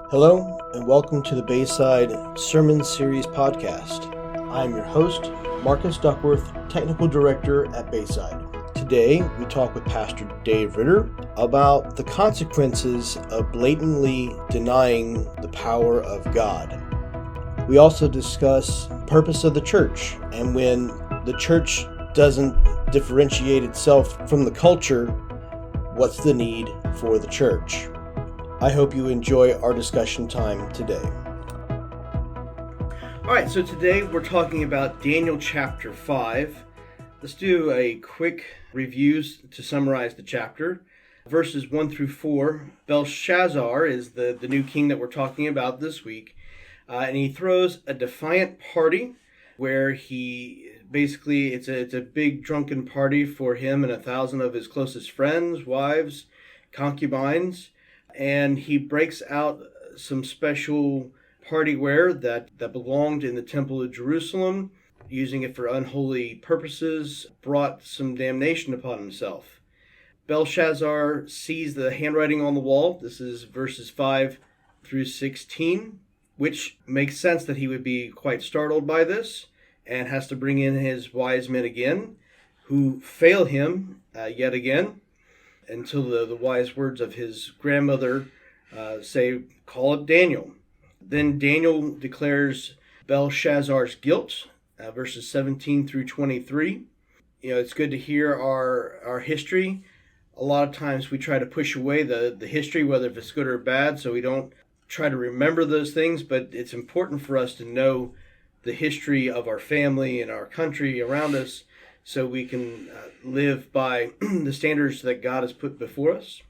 Hello, and welcome to the Bayside Sermon Series podcast. I am your host, Marcus Duckworth, Technical Director at Bayside. Today, we talk with Pastor Dave Ritter about the consequences of blatantly denying the power of God. We also discuss purpose of the church, and when the church doesn't differentiate itself from the culture, what's the need for the church? I hope you enjoy our discussion time today. All right, so today we're talking about Daniel chapter 5. Let's do a quick review to summarize the chapter. Verses 1 through 4, Belshazzar is the new king that we're talking about this week. And he throws a defiant party where it's a big drunken party for him and 1,000 of his closest friends, wives, concubines. And he breaks out some special party wear that belonged in the Temple of Jerusalem, using it for unholy purposes, brought some damnation upon himself. Belshazzar sees the handwriting on the wall. This is verses 5 through 16, which makes sense that he would be quite startled by this and has to bring in his wise men again, who fail him yet again, until the wise words of his grandmother say, "Call up Daniel." Then Daniel declares Belshazzar's guilt, verses 17 through 23. It's good to hear our history. A lot of times we try to push away the history, whether if it's good or bad, so we don't try to remember those things, but it's important for us to know the history of our family and our country around us, so we can live by the standards that God has put before us.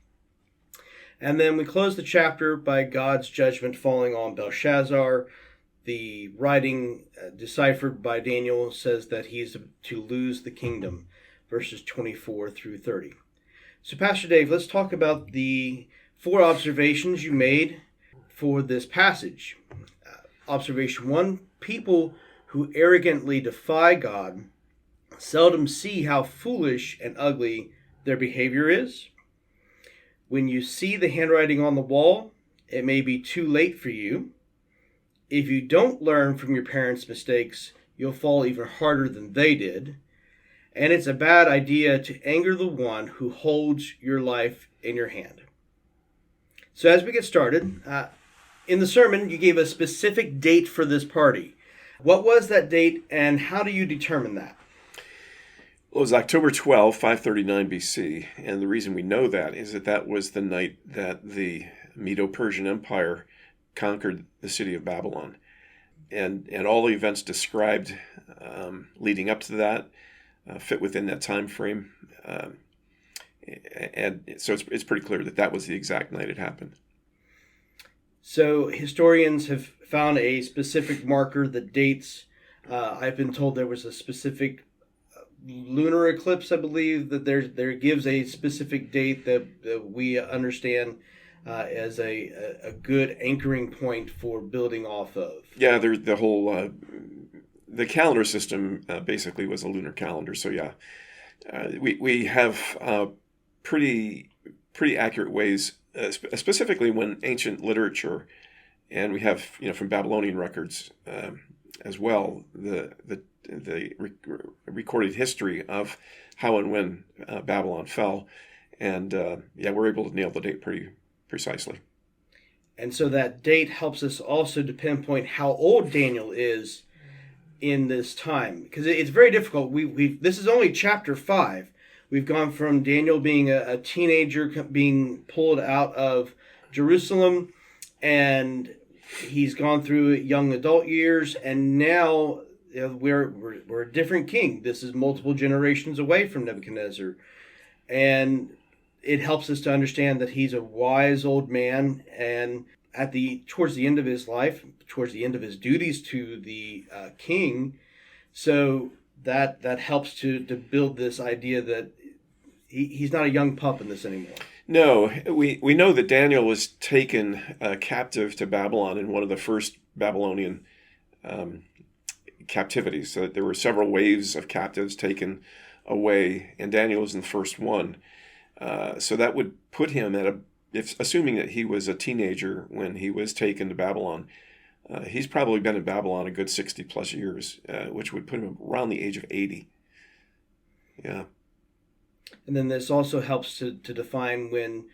And then we close the chapter by God's judgment falling on Belshazzar. The writing deciphered by Daniel says that he's to lose the kingdom, verses 24 through 30. So Pastor Dave, let's talk about the 4 observations you made for this passage. Observation 1, people who arrogantly defy God seldom see how foolish and ugly their behavior is. When you see the handwriting on the wall, it may be too late for you. If you don't learn from your parents' mistakes, you'll fall even harder than they did. And it's a bad idea to anger the one who holds your life in your hand. So as we get started, in the sermon, you gave a specific date for this party. What was that date, and how do you determine that? Well, it was October 12, 539 BC, and the reason we know that is that was the night that the Medo-Persian Empire conquered the city of Babylon. And all the events described leading up to that fit within that time frame. And so it's pretty clear that was the exact night it happened. So historians have found a specific marker that dates. I've been told there was a specific lunar eclipse, I believe, that there gives a specific date that we understand as a good anchoring point for building off of. Yeah, the whole the calendar system basically was a lunar calendar. So yeah, we have pretty accurate ways, specifically when ancient literature, and we have from Babylonian records as well, the recorded history of how and when Babylon fell, and we're able to nail the date pretty precisely. And so that date helps us also to pinpoint how old Daniel is in this time, because it's very difficult. This is only chapter 5. We've gone from Daniel being a teenager, being pulled out of Jerusalem, and he's gone through young adult years, and now we're a different king. This is multiple generations away from Nebuchadnezzar, and it helps us to understand that he's a wise old man, and towards the end of his life, towards the end of his duties to the king, so that helps to build this idea that he's not a young pup in this anymore. No, we know that Daniel was taken captive to Babylon in one of the first Babylonian captivities. So there were several waves of captives taken away, and Daniel was in the first one. So that would put him at if assuming that he was a teenager when he was taken to Babylon, he's probably been in Babylon a good 60 plus years, which would put him around the age of 80. Yeah. And then this also helps to define when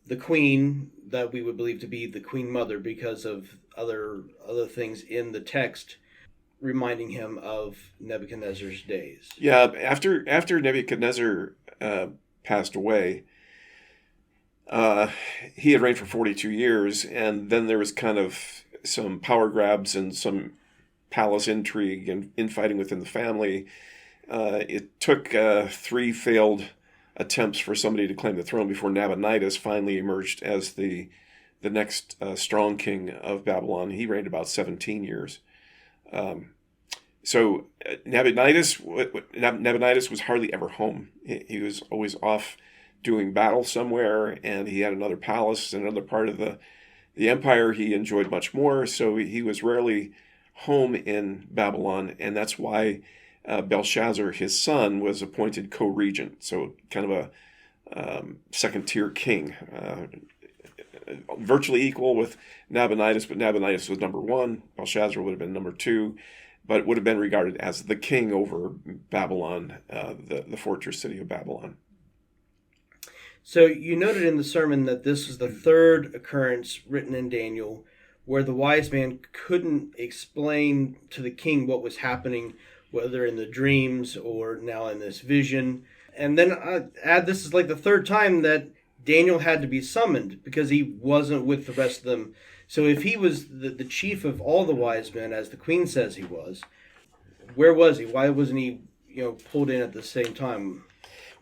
the queen that we would believe to be the queen mother, because of other things in the text reminding him of Nebuchadnezzar's days. Yeah, after Nebuchadnezzar passed away, he had reigned for 42 years, and then there was kind of some power grabs and some palace intrigue and infighting within the family. It took 3 failed attempts for somebody to claim the throne before Nabonidus finally emerged as the next strong king of Babylon. He reigned about 17 years. So Nabonidus was hardly ever home. He was always off doing battle somewhere, and he had another palace in another part of the empire he enjoyed much more. So he was rarely home in Babylon, and that's why Belshazzar, his son, was appointed co-regent, so kind of a second-tier king, virtually equal with Nabonidus, but Nabonidus was number 1. Belshazzar would have been number 2, but would have been regarded as the king over Babylon, the fortress city of Babylon. So you noted in the sermon that this is the third occurrence written in Daniel where the wise man couldn't explain to the king what was happening, whether in the dreams or now in this vision. And then add this is like the third time that Daniel had to be summoned because he wasn't with the rest of them. So if he was the chief of all the wise men, as the queen says he was, where was he? Why wasn't he pulled in at the same time?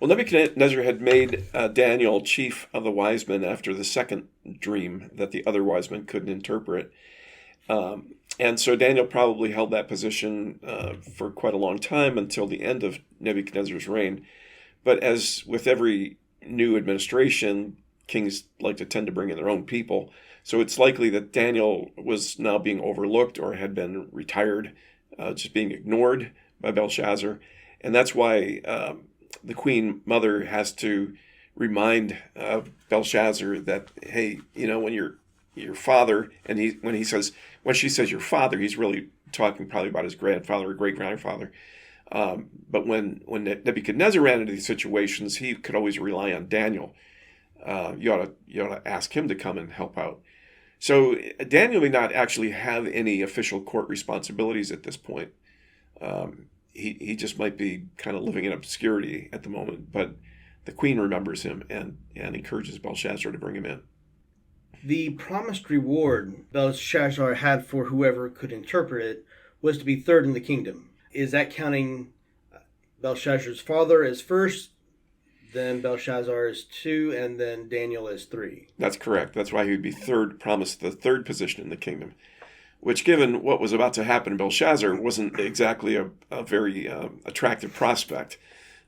Well, Nebuchadnezzar had made Daniel chief of the wise men after the second dream that the other wise men couldn't interpret. And so Daniel probably held that position for quite a long time until the end of Nebuchadnezzar's reign. But as with every new administration, kings like to tend to bring in their own people. So it's likely that Daniel was now being overlooked or had been retired, just being ignored by Belshazzar. And that's why the queen mother has to remind Belshazzar that, hey, when your father, and when she says your father, he's really talking probably about his grandfather or great-grandfather. But when Nebuchadnezzar ran into these situations, he could always rely on Daniel. You ought to ask him to come and help out. So Daniel may not actually have any official court responsibilities at this point. He just might be kind of living in obscurity at the moment. But the queen remembers him and encourages Belshazzar to bring him in. The promised reward Belshazzar had for whoever could interpret it was to be third in the kingdom. Is that counting Belshazzar's father as first, then Belshazzar as 2, and then Daniel as 3? That's correct. That's why he would be promised the third position in the kingdom, which, given what was about to happen to Belshazzar, wasn't exactly a very attractive prospect.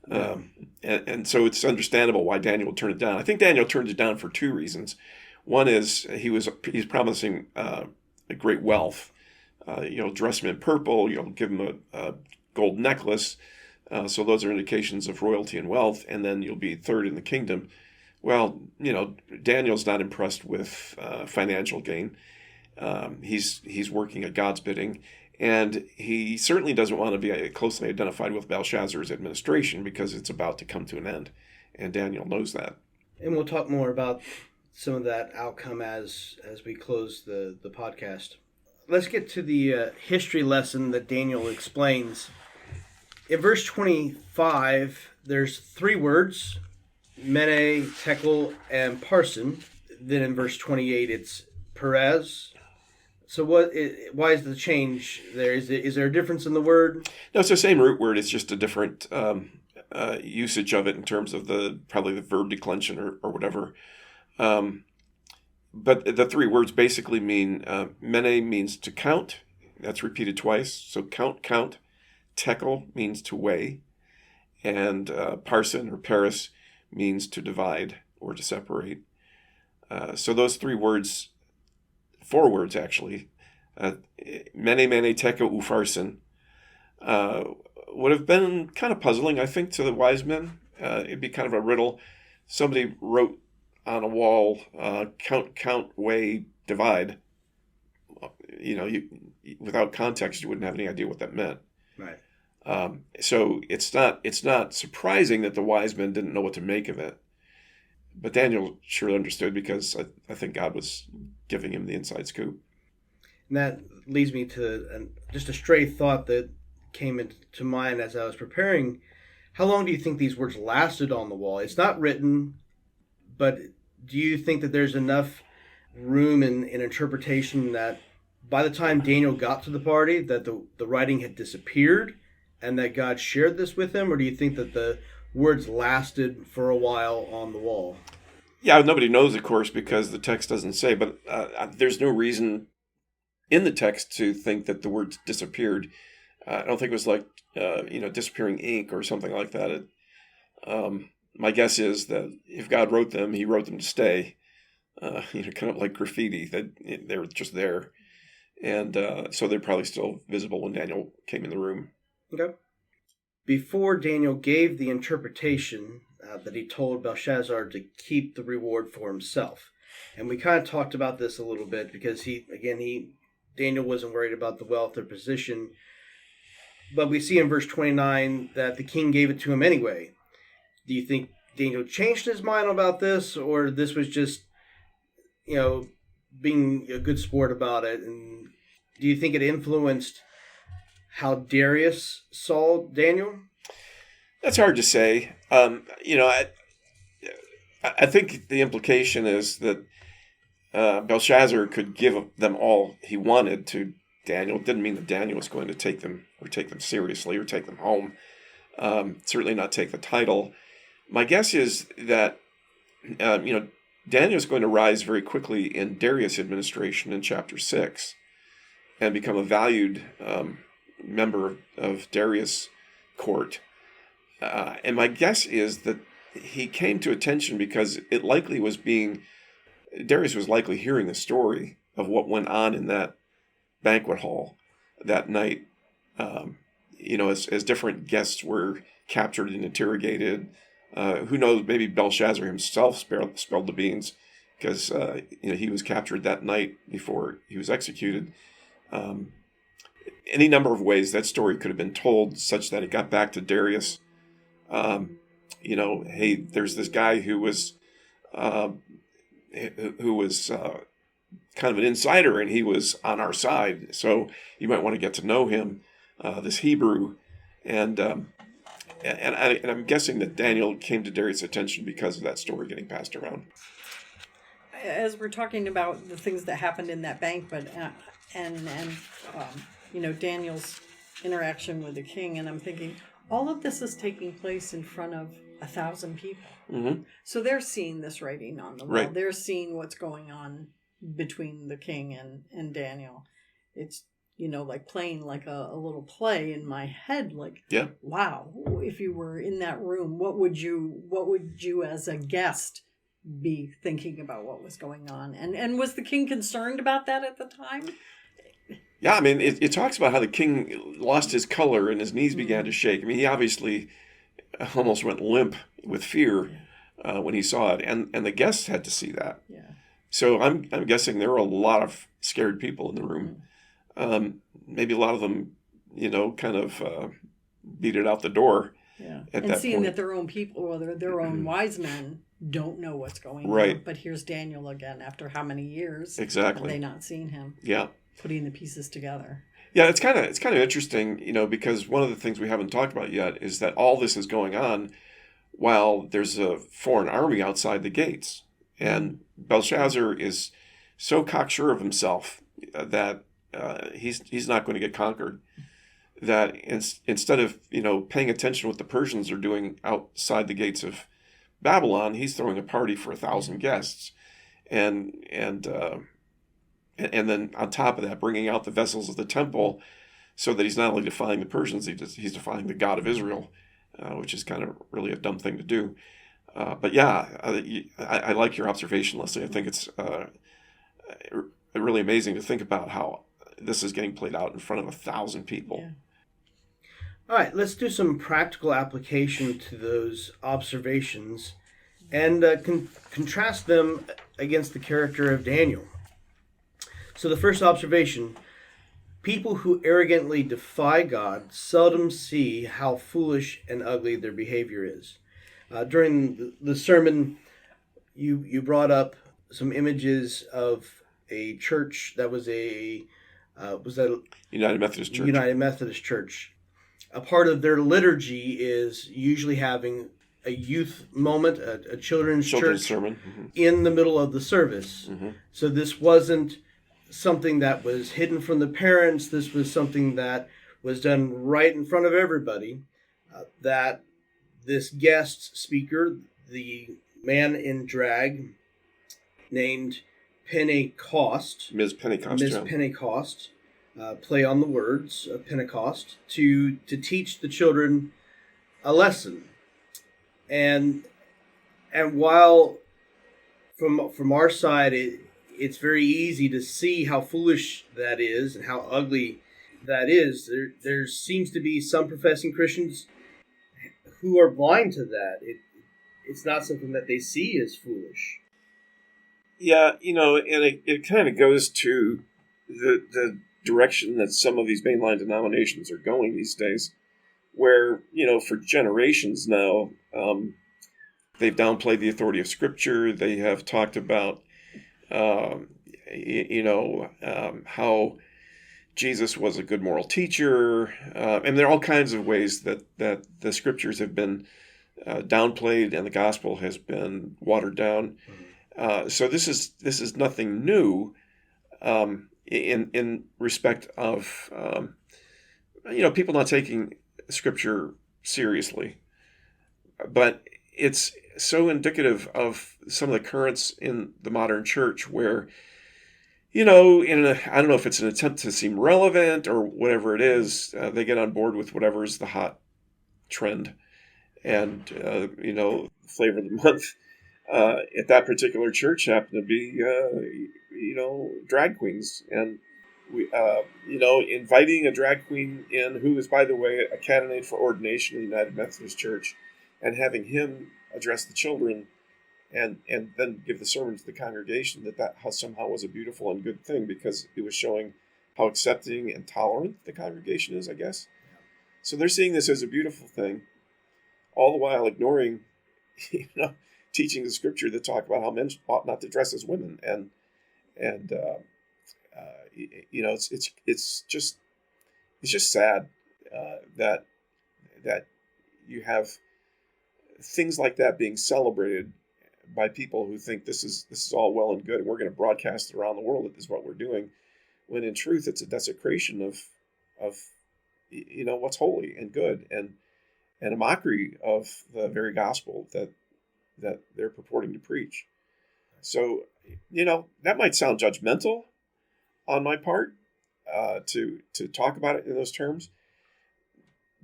And so it's understandable why Daniel turned it down. I think Daniel turned it down for 2 reasons. One is he's promising great wealth. Dress him in purple, give him a gold necklace. So those are indications of royalty and wealth, and then you'll be third in the kingdom. Well, Daniel's not impressed with financial gain. He's working at God's bidding, and he certainly doesn't want to be closely identified with Belshazzar's administration because it's about to come to an end, and Daniel knows that. And we'll talk more about some of that outcome as we close the podcast. Let's get to the history lesson that Daniel explains. In verse 25, there's 3 words, mene, tekel, and parson. Then in verse 28, it's Perez. So why is the change there? Is there a difference in the word? No, it's the same root word. It's just a different usage of it in terms of probably the verb declension or whatever. But the 3 words basically mean, mene means to count. That's repeated twice. So count. Tekel means to weigh. And parson or paris means to divide or to separate. So those 3 words, 4 words actually, mene, tekel, upharsin, would have been kind of puzzling, I think, to the wise men. It'd be kind of a riddle. Somebody wrote on a wall, count, weigh, divide. Without context, you wouldn't have any idea what that meant. Right. So it's not surprising that the wise men didn't know what to make of it. But Daniel sure understood, because I think God was giving him the inside scoop. And that leads me to just a stray thought that came into mind as I was preparing. How long do you think these words lasted on the wall? It's not written, but do you think that there's enough room in interpretation that by the time Daniel got to the party, that the writing had disappeared and that God shared this with him? Or do you think that the words lasted for a while on the wall? Yeah, nobody knows, of course, because the text doesn't say, but there's no reason in the text to think that the words disappeared. I don't think it was like, disappearing ink or something like that. My guess is that if God wrote them, he wrote them to stay, kind of like graffiti, that they were just there. And so they're probably still visible when Daniel came in the room. Okay. Before Daniel gave the interpretation that he told Belshazzar to keep the reward for himself. And we kind of talked about this a little bit, because Daniel wasn't worried about the wealth or position. But we see in verse 29 that the king gave it to him anyway. Do you think Daniel changed his mind about this, or this was just, being a good sport about it? And do you think it influenced how Darius saw Daniel? That's hard to say. I think the implication is that Belshazzar could give them all he wanted to Daniel. It didn't mean that Daniel was going to take them seriously or take them home. Certainly not take the title. My guess is that, Daniel is going to rise very quickly in Darius' administration in chapter 6 and become a valued member of Darius' court. And my guess is that he came to attention because Darius was likely hearing the story of what went on in that banquet hall that night. As different guests were captured and interrogated. Who knows, maybe Belshazzar himself spilled the beans, because he was captured that night before he was executed. Any number of ways that story could have been told such that it got back to Darius. Hey, there's this guy who was kind of an insider, and he was on our side, so you might want to get to know him, this Hebrew, and I'm guessing that Daniel came to Darius' attention because of that story getting passed around. As we're talking about the things that happened in that banquet, and Daniel's interaction with the king, and I'm thinking, all of this is taking place in front of 1,000 people. Mm-hmm. So they're seeing this writing on the wall. Right. They're seeing what's going on between the king and Daniel. It's, like playing like a little play in my head. Like, yeah. Wow, if you were in that room, what would you as a guest be thinking about what was going on? And was the king concerned about that at the time? Yeah, I mean, it talks about how the king lost his color and his knees began to shake. I mean, he obviously almost went limp with fear when he saw it, and the guests had to see that. Yeah. So I'm guessing there were a lot of scared people in the room. Maybe a lot of them, kind of beat it out the door. Yeah. At and that seeing point. that their own people, or their own wise men, don't know what's going Right. on. But here's Daniel again after how many years? Exactly. Have they not seen him? Yeah. Putting the pieces together. Yeah, it's kind of interesting, because one of the things we haven't talked about yet is that all this is going on while there's a foreign army outside the gates, and Belshazzar is so cocksure of himself that he's not going to get conquered. That instead of paying attention to what the Persians are doing outside the gates of Babylon, he's throwing a party for 1,000 guests, and then on top of that, bringing out the vessels of the temple, so that he's not only defying the Persians, he's defying the God of Israel, which is kind of really a dumb thing to do. But yeah, I like your observation, Leslie. I think it's really amazing to think about how this is getting played out in front of 1,000 people. Yeah. All right, let's do some practical application to those observations. and contrast them against the character of Daniel. So the first observation: people who arrogantly defy God seldom see how foolish and ugly their behavior is. During the sermon, you brought up some images of a church that was that United Methodist Church. United Methodist Church. A part of their liturgy is usually having a youth moment, a children's church sermon in the middle of the service. So this wasn't something that was hidden from the parents. This was something that was done right in front of everybody. That this guest speaker, the man in drag named Pentecost, Ms. Pentecost, play on the words of Pentecost, to teach the children a lesson. And while from our side it's very easy to see how foolish that is and how ugly that is, there seems to be some professing Christians who are blind to that. It's not something that they see as foolish. Yeah, and it kind of goes to the direction that some of these mainline denominations are going these days, where, for generations now, they've downplayed the authority of Scripture. They have talked about, how Jesus was a good moral teacher. And there are all kinds of ways that the Scriptures have been downplayed and the gospel has been watered down. So this is nothing new in respect of people not taking Scripture seriously, but it's so indicative of some of the currents in the modern church where, I don't know if it's an attempt to seem relevant or whatever it is, they get on board with whatever's the hot trend, and flavor of the month. At that particular church happened to be, drag queens. And, inviting a drag queen in who is, by the way, a candidate for ordination in the United Methodist Church, and having him address the children and then give the sermon to the congregation, that somehow was a beautiful and good thing because it was showing how accepting and tolerant the congregation is, I guess. So they're seeing this as a beautiful thing, all the while ignoring, teaching the Scripture that talk about how men ought not to dress as women, and it's just sad that you have things like that being celebrated by people who think this is all well and good, and we're going to broadcast it around the world. That is what we're doing, when in truth it's a desecration of what's holy and good, and a mockery of the very gospel that they're purporting to preach. So, that might sound judgmental on my part to talk about it in those terms,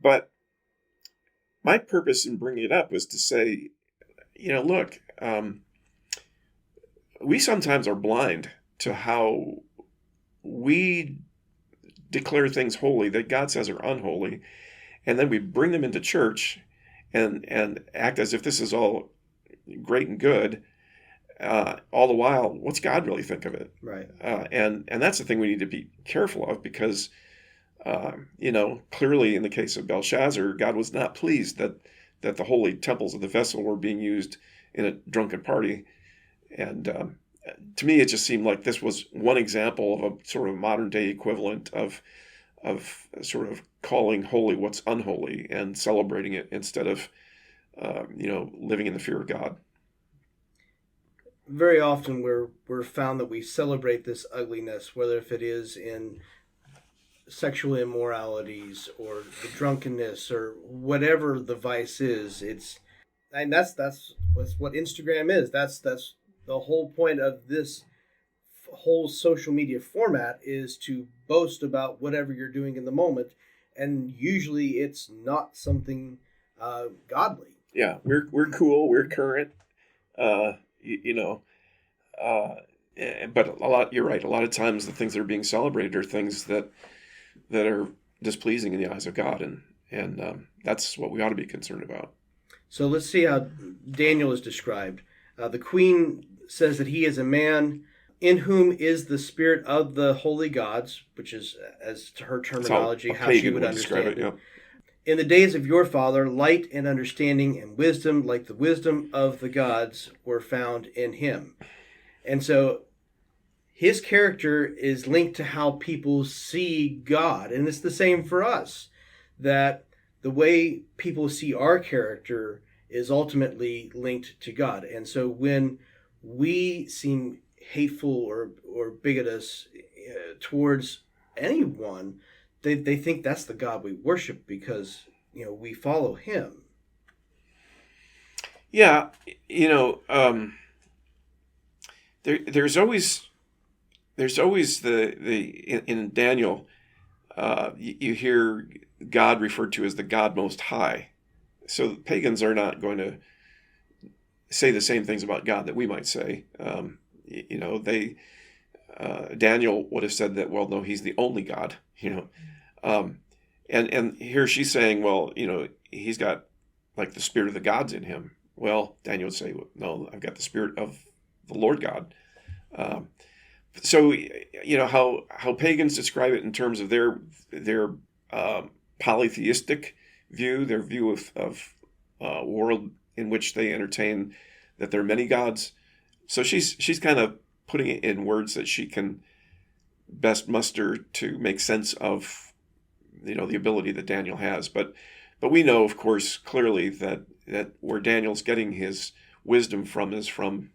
but my purpose in bringing it up was to say, look, we sometimes are blind to how we declare things holy that God says are unholy, and then we bring them into church and act as if this is all great and good, all the while, what's God really think of it? Right. And that's the thing we need to be careful of, because clearly in the case of Belshazzar, God was not pleased that the holy temples of the vessel were being used in a drunken party. And to me, it just seemed like this was one example of a sort of modern day equivalent of sort of calling holy what's unholy and celebrating it instead of living in the fear of God. Very often we're found that we celebrate this ugliness, whether if it is in sexual immoralities or the drunkenness or whatever the vice is. That's what Instagram is. That's the whole point of this whole social media format, is to boast about whatever you're doing in the moment, and usually it's not something godly. Yeah, we're cool, we're current, but you're right. A lot of times the things that are being celebrated are things that are displeasing in the eyes of God, and that's what we ought to be concerned about. So let's see how Daniel is described. The queen says that he is a man in whom is the spirit of the holy gods, which is, as to her terminology, how she would understand it. Yeah. In the days of your father, light and understanding and wisdom, like the wisdom of the gods, were found in him. And so his character is linked to how people see God. And it's the same for us, that the way people see our character is ultimately linked to God. And so when we seem hateful or bigotous towards anyone, they think that's the God we worship because, we follow him. Yeah, there's always in Daniel, you hear God referred to as the God Most High. So pagans are not going to say the same things about God that we might say. Daniel would have said that, well, no, he's the only God, and here she's saying, well, he's got like the spirit of the gods in him. Well, Daniel would say, no, I've got the spirit of the Lord God. So how pagans describe it in terms of their polytheistic view, their view of a world in which they entertain that there are many gods. So she's kind of putting it in words that she can best muster to make sense of the ability that Daniel has. But we know, of course, clearly that where Daniel's getting his wisdom from is from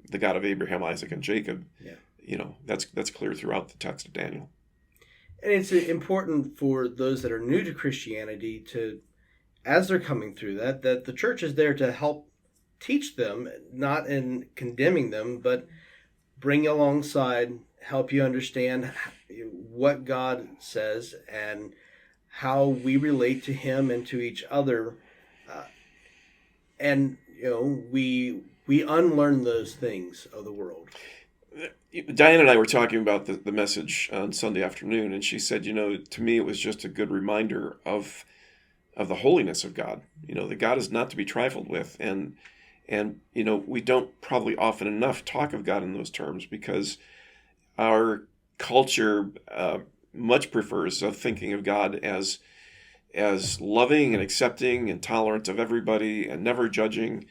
the God of Abraham, Isaac, and Jacob. Yeah. That's clear throughout the text of Daniel. And it's important for those that are new to Christianity to, as they're coming through that the church is there to help teach them, not in condemning them, but bring you alongside, help you understand what God says and how we relate to him and to each other. We unlearn those things of the world. Diane and I were talking about the message on Sunday afternoon, and she said, to me it was just a good reminder of the holiness of God. That God is not to be trifled with, and we don't probably often enough talk of God in those terms because our culture much prefers thinking of God as loving and accepting and tolerant of everybody and never judging.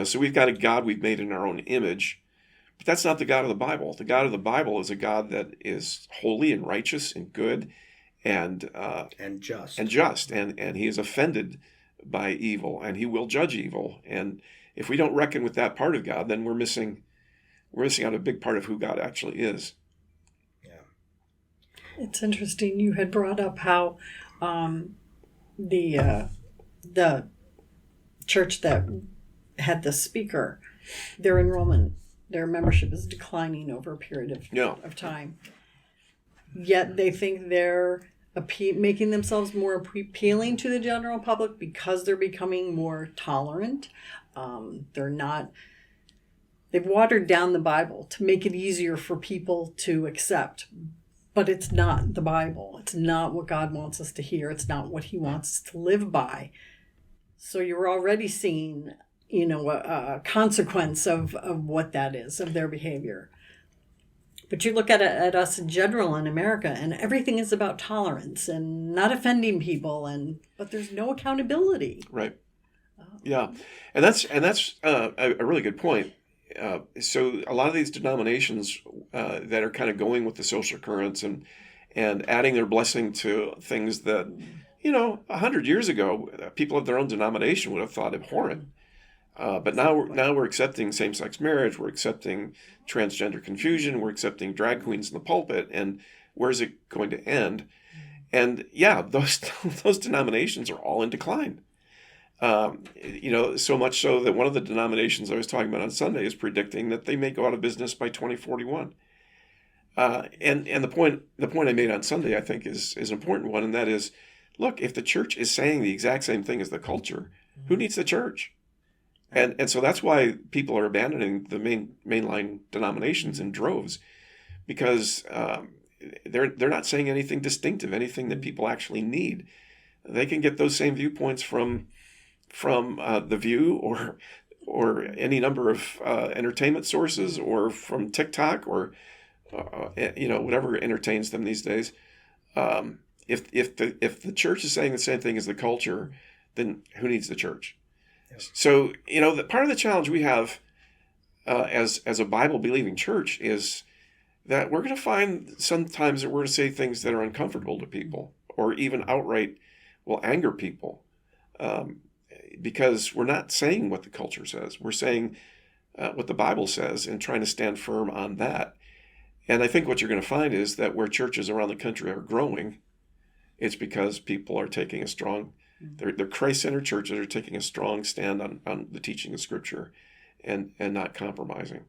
So we've got a God we've made in our own image. But that's not the God of the Bible. The God of the Bible is a God that is holy and righteous and good and just. And he is offended by evil, and he will judge evil. And if we don't reckon with that part of God, then we're missing out a big part of who God actually is. Yeah. It's interesting. You had brought up how the church that had the speaker, their enrollment, their membership is declining over a period of time. Yet they think they're making themselves more appealing to the general public because they're becoming more tolerant. They've watered down the Bible to make it easier for people to accept. But it's not the Bible. It's not what God wants us to hear. It's not what he wants us to live by. So you're already seeing, a consequence of what that is, of their behavior. But you look at us in general in America, and everything is about tolerance and not offending people, but there's no accountability. Right. Yeah, and that's a really good point. So a lot of these denominations that are kind of going with the social currents and adding their blessing to things that 100 years ago people of their own denomination would have thought abhorrent. But now we're accepting same-sex marriage, we're accepting transgender confusion, we're accepting drag queens in the pulpit, and where's it going to end? And yeah, those denominations are all in decline. So much so that one of the denominations I was talking about on Sunday is predicting that they may go out of business by 2041. And the point I made on Sunday, I think, is an important one, and that is, look, if the church is saying the exact same thing as the culture, who needs the church? And so that's why people are abandoning the mainline denominations in droves, because they're not saying anything distinctive, anything that people actually need. They can get those same viewpoints from from The View or any number of entertainment sources, or from TikTok, or whatever entertains them these days. If the church is saying the same thing as the culture, then who needs the church? Yes. So part of the challenge we have as a Bible believing church is that we're going to find sometimes that we're going to say things that are uncomfortable to people, or even outright will anger people, because we're not saying what the culture says. We're saying what the Bible says and trying to stand firm on that. And I think what you're going to find is that where churches around the country are growing, it's because people are taking a strong, they're Christ-centered churches are taking a strong stand on the teaching of Scripture and not compromising.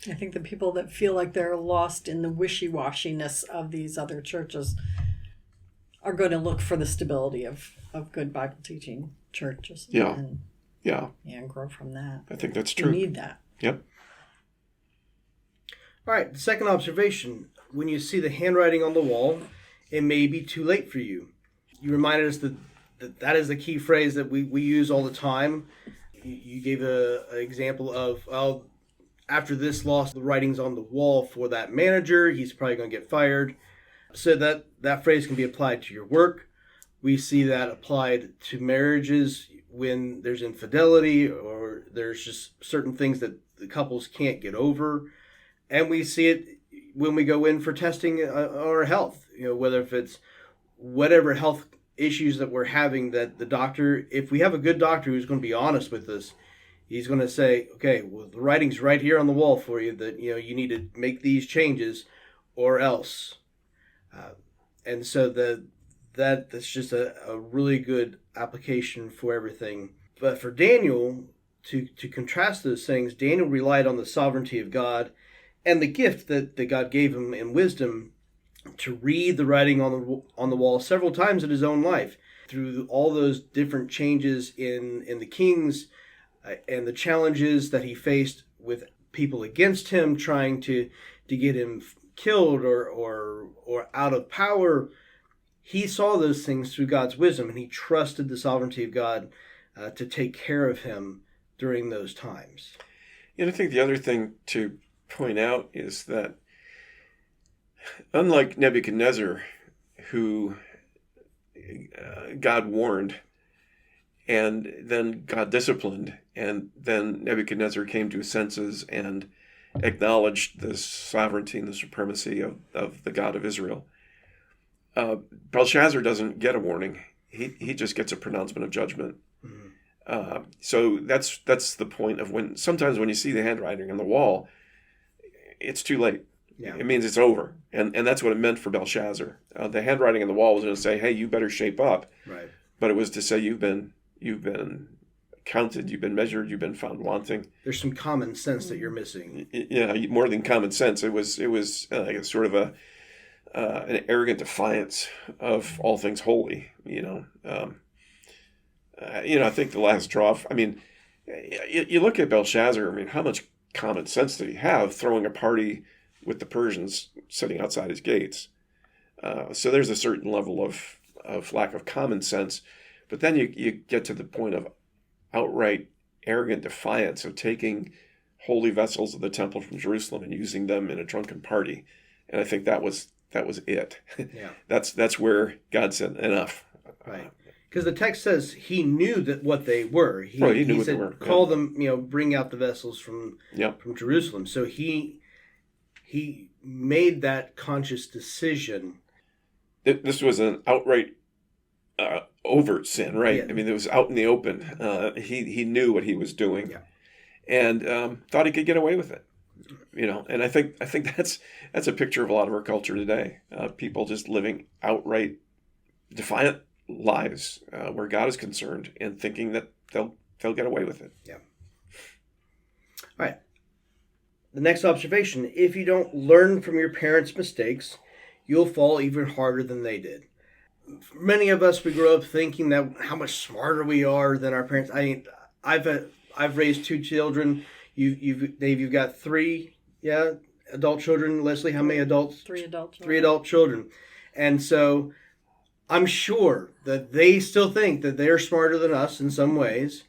I think the people that feel like they're lost in the wishy-washiness of these other churches are going to look for the stability of good Bible teaching churches. And grow from that. I think that's true. We need that. Yep. All right, the second observation: when you see the handwriting on the wall, it may be too late for you. You reminded us that is the key phrase that we use all the time. You gave an example of, after this loss, the writing's on the wall for that manager. He's probably going to get fired. So that phrase can be applied to your work. We see that applied to marriages when there's infidelity, or there's just certain things that the couples can't get over. And we see it when we go in for testing our health, whether if it's whatever health issues that we're having, that the doctor, if we have a good doctor who's going to be honest with us, he's going to say, okay, well, the writing's right here on the wall for you that, you need to make these changes or else. And so that's just a really good application for everything. But for Daniel, to contrast those things, Daniel relied on the sovereignty of God and the gift that God gave him in wisdom to read the writing on the wall several times in his own life, through all those different changes in the kings and the challenges that he faced with people against him trying to get him killed or out of power. He saw those things through God's wisdom, and he trusted the sovereignty of God to take care of him during those times. And I think the other thing to point out is that, unlike Nebuchadnezzar, who God warned and then God disciplined, and then Nebuchadnezzar came to his senses and acknowledged the sovereignty and the supremacy of the God of Israel, Belshazzar doesn't get a warning. He just gets a pronouncement of judgment. Mm-hmm. So that's the point of sometimes when you see the handwriting on the wall, it's too late. Yeah. It means it's over. And that's what it meant for Belshazzar. The handwriting on the wall was going to say, hey, you better shape up. Right. But it was to say you've been counted, you've been measured, you've been found wanting. There's some common sense that you're missing. Yeah, more than common sense. It was sort of an arrogant defiance of all things holy. I think the last straw. You look at Belshazzar. How much common sense did he have, throwing a party with the Persians sitting outside his gates? So there's a certain level of lack of common sense. But then you get to the point of outright arrogant defiance of taking holy vessels of the temple from Jerusalem and using them in a drunken party. And I think that was it. Yeah. That's where God said enough. Right. Because the text says he knew that what they were. He knew what they were. Call them, bring out the vessels from Jerusalem. So he made that conscious decision. This was an outright overt sin, right? Yeah. It was out in the open. He knew what he was doing, and thought he could get away with it. And I think that's a picture of a lot of our culture today. People just living outright defiant lives where God is concerned, and thinking that they'll get away with it. Yeah. All right. The next observation: if you don't learn from your parents' mistakes, you'll fall even harder than they did. Many of us, we grow up thinking that how much smarter we are than our parents. I've raised 2 children. Dave, you've got 3, adult children. Leslie, how many adults? 3 adult children. 3 adult children. And so I'm sure that they still think that they're smarter than us in some ways.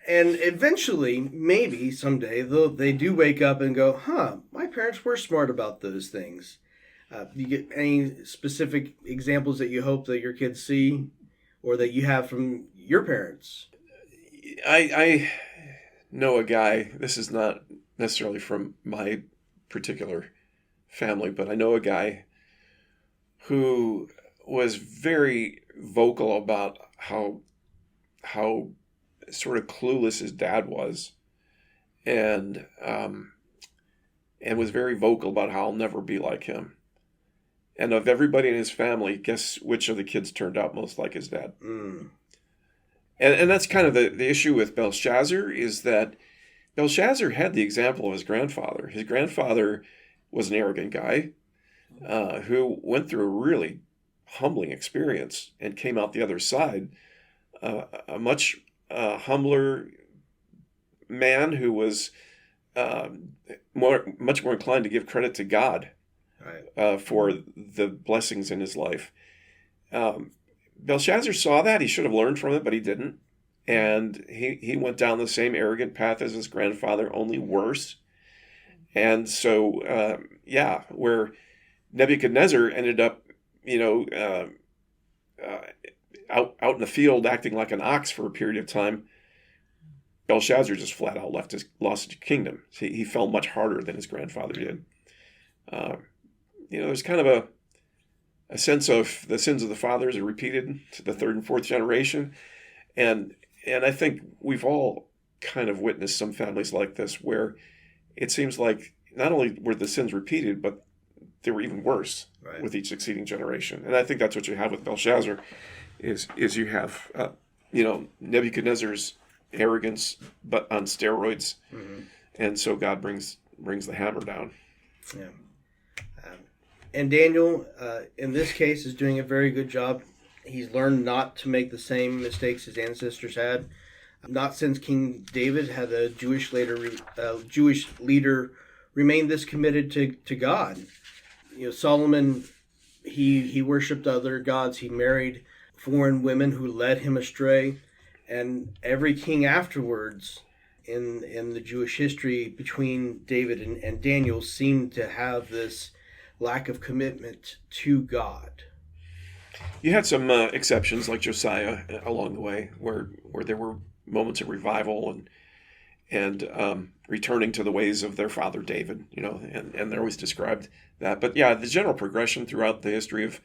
And eventually, maybe someday, they do wake up and go, huh, my parents were smart about those things. You get any specific examples that you hope that your kids see or that you have from your parents? I know a guy, this is not necessarily from my particular family, but I know a guy who was very vocal about how sort of clueless his dad was, and was very vocal about how I'll never be like him. And of everybody in his family, guess which of the kids turned out most like his dad? And that's kind of the issue with Belshazzar, is that Belshazzar had the example of his grandfather. His grandfather was an arrogant guy who went through a really humbling experience and came out the other side a much humbler man who was much more inclined to give credit to God for the blessings in his life. Belshazzar saw that. He should have learned from it, but he didn't. And he went down the same arrogant path as his grandfather, only worse. And so, where Nebuchadnezzar ended up, out in the field acting like an ox for a period of time, Belshazzar just flat out lost his kingdom. He fell much harder than his grandfather did. There's kind of a sense of the sins of the fathers are repeated to the third and fourth generation. And I think we've all kind of witnessed some families like this where it seems like not only were the sins repeated, but they were even worse with each succeeding generation. And I think that's what you have with Belshazzar is you have, Nebuchadnezzar's arrogance, but on steroids. Mm-hmm. And so God brings the hammer down. Yeah. And Daniel, in this case, is doing a very good job. He's learned not to make the same mistakes his ancestors had. Not since King David had a Jewish leader remain this committed to God. Solomon, he worshipped other gods. He married foreign women who led him astray. And every king afterwards in the Jewish history between David and Daniel seemed to have this lack of commitment to God. You had some exceptions like Josiah along the way where there were moments of revival and returning to the ways of their father David, and they're always described that. But yeah, the general progression throughout the history of,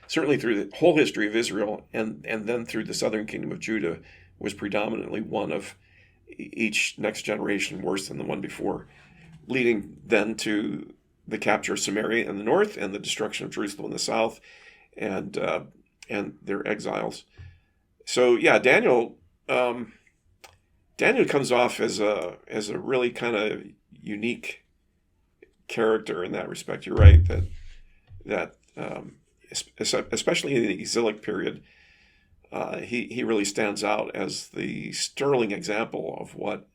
certainly through the whole history of Israel and then through the southern kingdom of Judah, was predominantly one of each next generation worse than the one before, leading then to the capture of Samaria in the north and the destruction of Jerusalem in the south, and their exiles. So yeah, Daniel comes off as a really kind of unique character in that respect. You're right that especially in the exilic period, he really stands out as the sterling example of what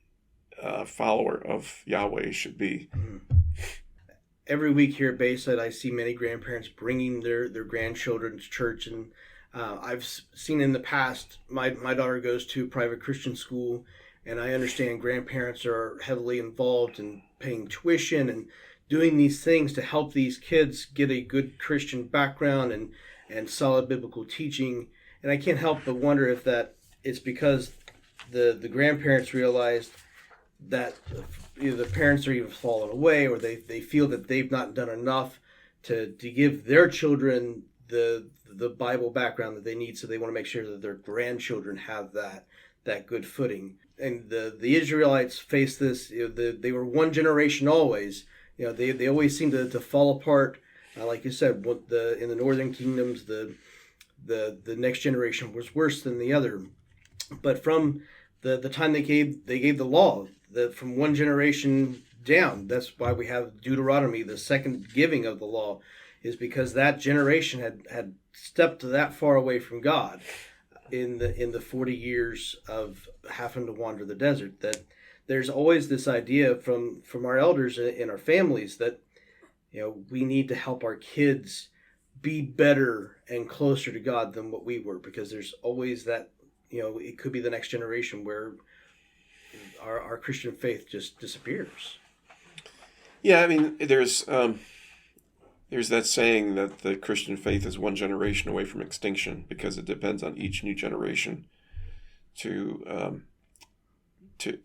a follower of Yahweh should be. Every week here at Bayside, I see many grandparents bringing their grandchildren to church, and I've seen in the past, my daughter goes to private Christian school, and I understand grandparents are heavily involved in paying tuition and doing these things to help these kids get a good Christian background and solid biblical teaching. And I can't help but wonder if that it's because the grandparents realized that either the parents are even fallen away, or they feel that they've not done enough to give their children the Bible background that they need, so they want to make sure that their grandchildren have that good footing. And the Israelites faced this. They were one generation always. They always seem to fall apart. Like you said, in the northern kingdoms, the next generation was worse than the other. But from the time they gave the law, from one generation down, that's why we have Deuteronomy, the second giving of the law, is because that generation had stepped that far away from God in the 40 years of having to wander the desert. That there's always this idea from our elders in our families that we need to help our kids be better and closer to God than what we were, because there's always that, it could be the next generation where our Christian faith just disappears. Yeah, I mean, there's that saying that the Christian faith is one generation away from extinction, because it depends on each new generation to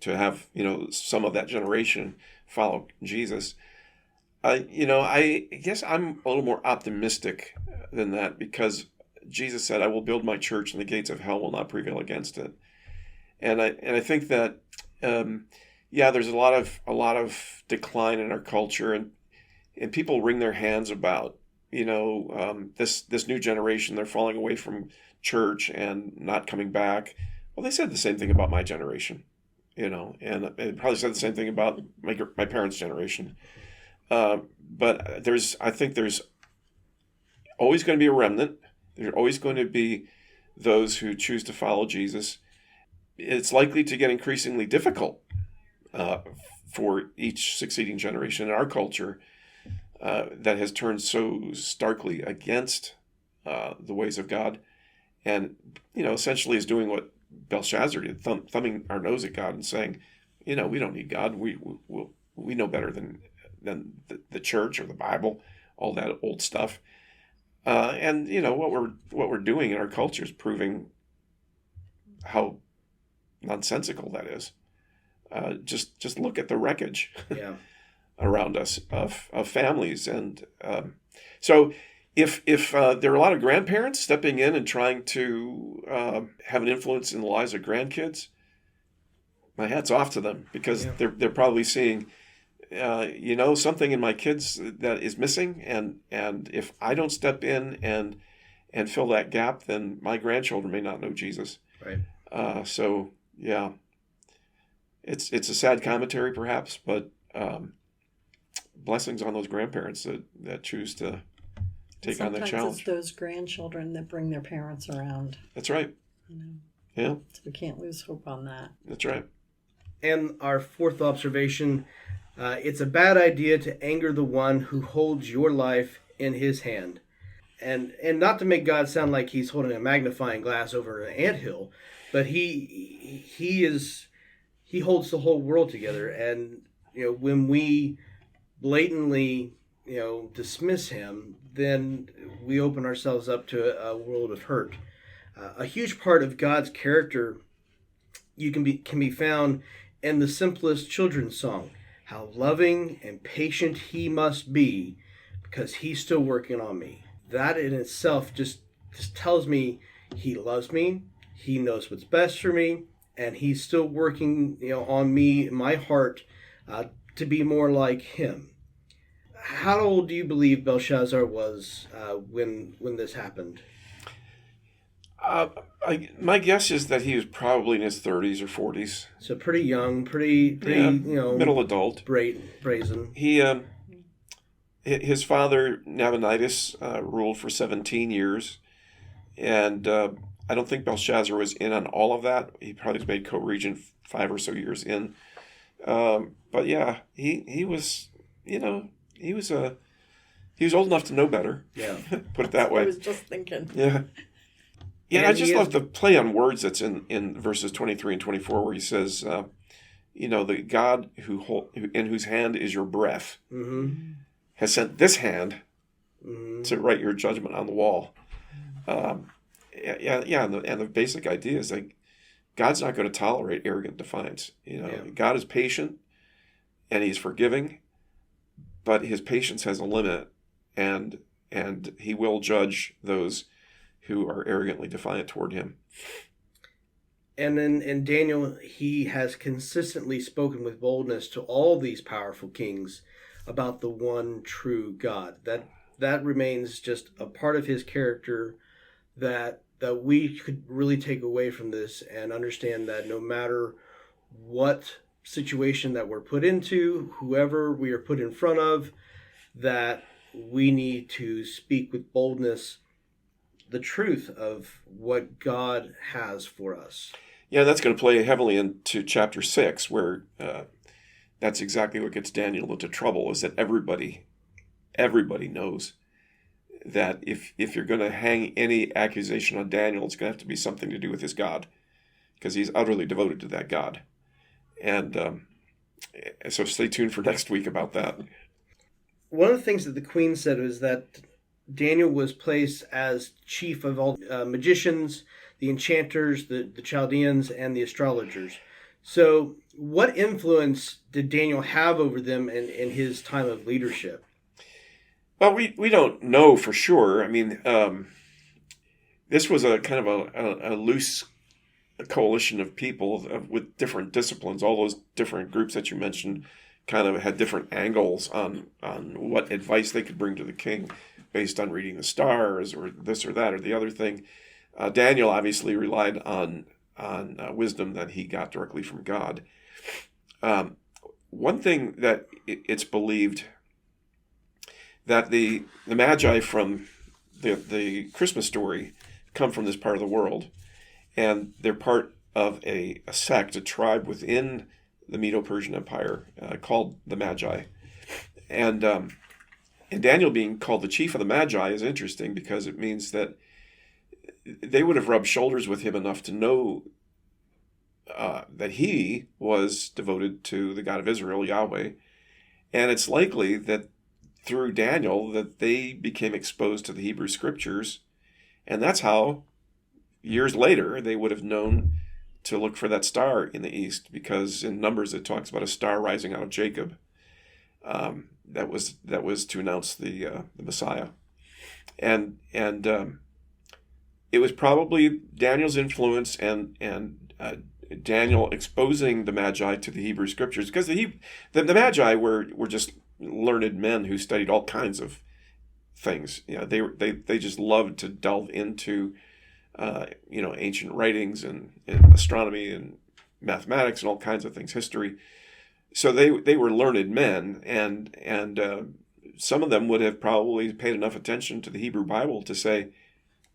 have some of that generation follow Jesus. I guess I'm a little more optimistic than that, because Jesus said, "I will build my church, and the gates of hell will not prevail against it." And I think that there's a lot of decline in our culture, and people wring their hands about this new generation. They're falling away from church and not coming back. Well, they said the same thing about my generation, and they probably said the same thing about my parents' generation. But I think there's always going to be a remnant. There's always going to be those who choose to follow Jesus. It's likely to get increasingly difficult for each succeeding generation in our culture that has turned so starkly against the ways of God, and essentially is doing what Belshazzar did, thumbing our nose at God and saying, we don't need God. We know better than the church or the Bible, all that old stuff. And what we're doing in our culture is proving how nonsensical that is. Just look at the wreckage around us of families, and so if there are a lot of grandparents stepping in and trying to have an influence in the lives of grandkids, my hat's off to them, because they're probably seeing something in my kids that is missing, and if I don't step in and fill that gap, then my grandchildren may not know Jesus. Right. So yeah, it's a sad commentary perhaps, but blessings on those grandparents that choose to take on that challenge. Sometimes it's those grandchildren that bring their parents around. That's right. Yeah. So we can't lose hope on that. That's right. And our fourth observation, it's a bad idea to anger the one who holds your life in his hand. And not to make God sound like he's holding a magnifying glass over an anthill, but he holds the whole world together. And when we blatantly dismiss him, then we open ourselves up to a world of hurt. A huge part of God's character can be found in the simplest children's song. How loving and patient he must be, because he's still working on me. That in itself just tells me he loves me, he knows what's best for me, and he's still working on me, my heart, to be more like him. How old do you believe Belshazzar was when this happened? My guess is that he was probably in his 30s or 40s. So pretty young, pretty middle adult. Brazen. His father, Nabonidus, ruled for 17 years. And I don't think Belshazzar was in on all of that. He probably was made co-regent 5 or so years in. But yeah, he was old enough to know better. Yeah. Put it that way. I was just thinking. Yeah. Yeah, and I just love the play on words that's in verses 23 and 24, where he says, the God in whose hand is your breath has sent this hand to write your judgment on the wall. And the basic idea is that God's not going to tolerate arrogant defiance. God is patient and he's forgiving, but his patience has a limit, and he will judge those who are arrogantly defiant toward him. And then in Daniel, he has consistently spoken with boldness to all these powerful kings about the one true God. That remains just a part of his character that we could really take away from this, and understand that no matter what situation that we're put into, whoever we are put in front of, that we need to speak with boldness the truth of what God has for us. Yeah, that's going to play heavily into chapter 6, where that's exactly what gets Daniel into trouble, is that everybody knows that if you're going to hang any accusation on Daniel, it's going to have to be something to do with his God, because he's utterly devoted to that God. And so stay tuned for next week about that. One of the things that the queen said was that Daniel was placed as chief of all magicians, the enchanters, the Chaldeans, and the astrologers. So what influence did Daniel have over them in his time of leadership? Well, we don't know for sure. I mean, this was a kind of a loose coalition of people with different disciplines. All those different groups that you mentioned kind of had different angles on what advice they could bring to the king based on reading the stars or this or that or the other thing. Daniel obviously relied on wisdom that he got directly from God. One thing that it's believed that the Magi from the Christmas story come from this part of the world, and they're part of a sect, a tribe within the Medo-Persian Empire called the Magi. And Daniel being called the chief of the Magi is interesting because it means that they would have rubbed shoulders with him enough to know that he was devoted to the God of Israel, Yahweh. And it's likely that through Daniel that they became exposed to the Hebrew Scriptures. And that's how, years later, they would have known to look for that star in the east, because in Numbers it talks about a star rising out of Jacob. That was to announce the Messiah, and it was probably Daniel's influence and Daniel exposing the Magi to the Hebrew Scriptures, because the Magi were just learned men who studied all kinds of things. You know, they just loved to delve into ancient writings and astronomy and mathematics and all kinds of things, history. So they were learned men, and some of them would have probably paid enough attention to the Hebrew Bible to say,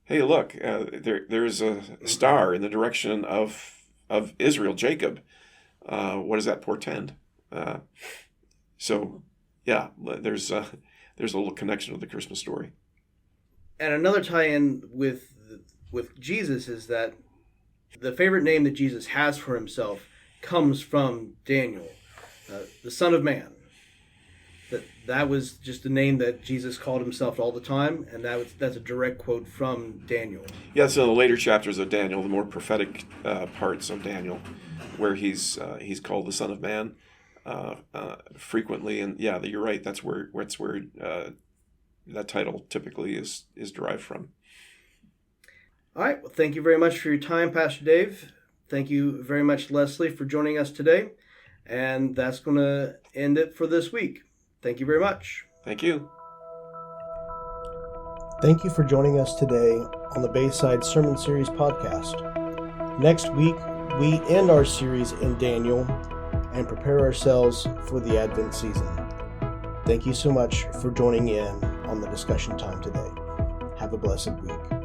hey, look, there's a star in the direction of Israel, Jacob. What does that portend? So yeah, there's a little connection with the Christmas story. And another tie-in with Jesus is that the favorite name that Jesus has for himself comes from Daniel, the Son of Man. That was just a name that Jesus called himself all the time, and that's a direct quote from Daniel. Yeah, so in the later chapters of Daniel, the more prophetic parts of Daniel, where he's called the Son of Man frequently, and yeah, you're right. That's where that title typically is derived from. All right. Well, thank you very much for your time, Pastor Dave. Thank you very much, Leslie, for joining us today. And that's going to end it for this week. Thank you very much. Thank you. Thank you for joining us today on the Bayside Sermon Series podcast. Next week, we end our series in Daniel and prepare ourselves for the Advent season. Thank you so much for joining in on the discussion time today. Have a blessed week.